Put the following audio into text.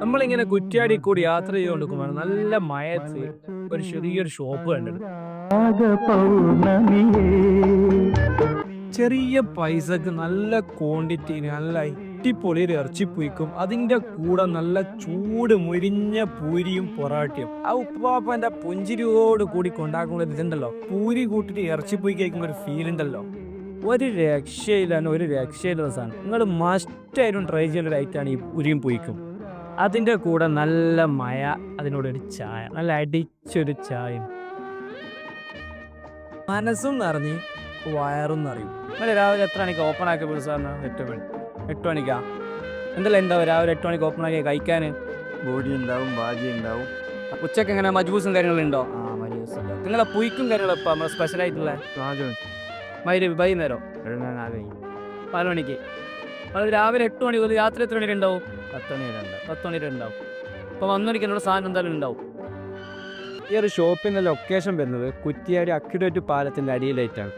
നമ്മളിങ്ങനെ കുറ്റ്യാടി കൂടി യാത്ര ചെയ്തുകൊണ്ടിരിക്കുമ്പോൾ നല്ല മയത്ത് ഒരു ചെറിയൊരു ഷോപ്പ് കണ്ടത്. ചെറിയ പൈസക്ക് നല്ല ക്വാണ്ടിറ്റി നല്ല അടിപൊളി ഒരു ഇറച്ചിപ്പൊയ്ക്കും അതിന്റെ കൂടെ നല്ല ചൂട് മുരിഞ്ഞ പൂരിയും പൊറാട്ടയും ആ ഉപ്പാപ്പന്റെ പുഞ്ചിരിയോട് കൂടി കൊണ്ടാക്കുന്ന ഇതുണ്ടല്ലോ. പൂരി കൂട്ടിട്ട് ഇറച്ചിപ്പൊയ്ക്ക് കഴിക്കുമ്പോൾ ഒരു ഫീൽ ഉണ്ടല്ലോ, ഒരു രക്ഷയിലാണ്, ഒരു രക്ഷയില്ലാത്ത സാധനം. നിങ്ങൾ മസ്റ്റായിട്ടും ട്രൈ ചെയ്യുന്ന ഒരു ഐറ്റാണ് ഈ പൂരിയും പൊയ്ക്കും. അതിൻ്റെ കൂടെ നല്ല മഴ, അതിനോടൊരു ചായ, നല്ല അടിച്ചൊരു ചായയും, മനസ്സും നിറഞ്ഞ് വയറും നിറയും. അല്ലെ രാവിലെ എത്ര മണിക്ക് ഓപ്പൺ ആക്കിയ പിടിച്ചാൽ 8 മണിക്കാ എന്തല്ല ഉണ്ടാവും രാവിലെ 8 മണിക്ക് ഓപ്പൺ ആക്കി കഴിക്കാൻ? ബോഡി ഉണ്ടാവും, ഭാജി ഉണ്ടാവും. ഉച്ചക്ക് എങ്ങനെ മജ്ബൂസും കാര്യങ്ങളുണ്ടോ? നിങ്ങളെ പുയ്ക്കും കാര്യങ്ങളും ഇപ്പം നമ്മൾ സ്പെഷ്യലായിട്ടുള്ള വൈകുന്നേരം 4 മണിക്ക്. അത് രാവിലെ 8 മണി മുതൽ രാത്രി എത്ര മണി ഉണ്ടാവും? 10 മണി വരെ ഉണ്ടാവും. അപ്പോൾ 1 മണിക്ക് എന്നോട് സാധനം എന്തായാലും ഉണ്ടാവും. ഈ ഒരു ഷോപ്പിൻ്റെ ലൊക്കേഷൻ വരുന്നത് കുറ്റ്യാടി അക്യുഡേറ്റ് പാലത്തിൻ്റെ അടിയിലായിട്ടാണ്.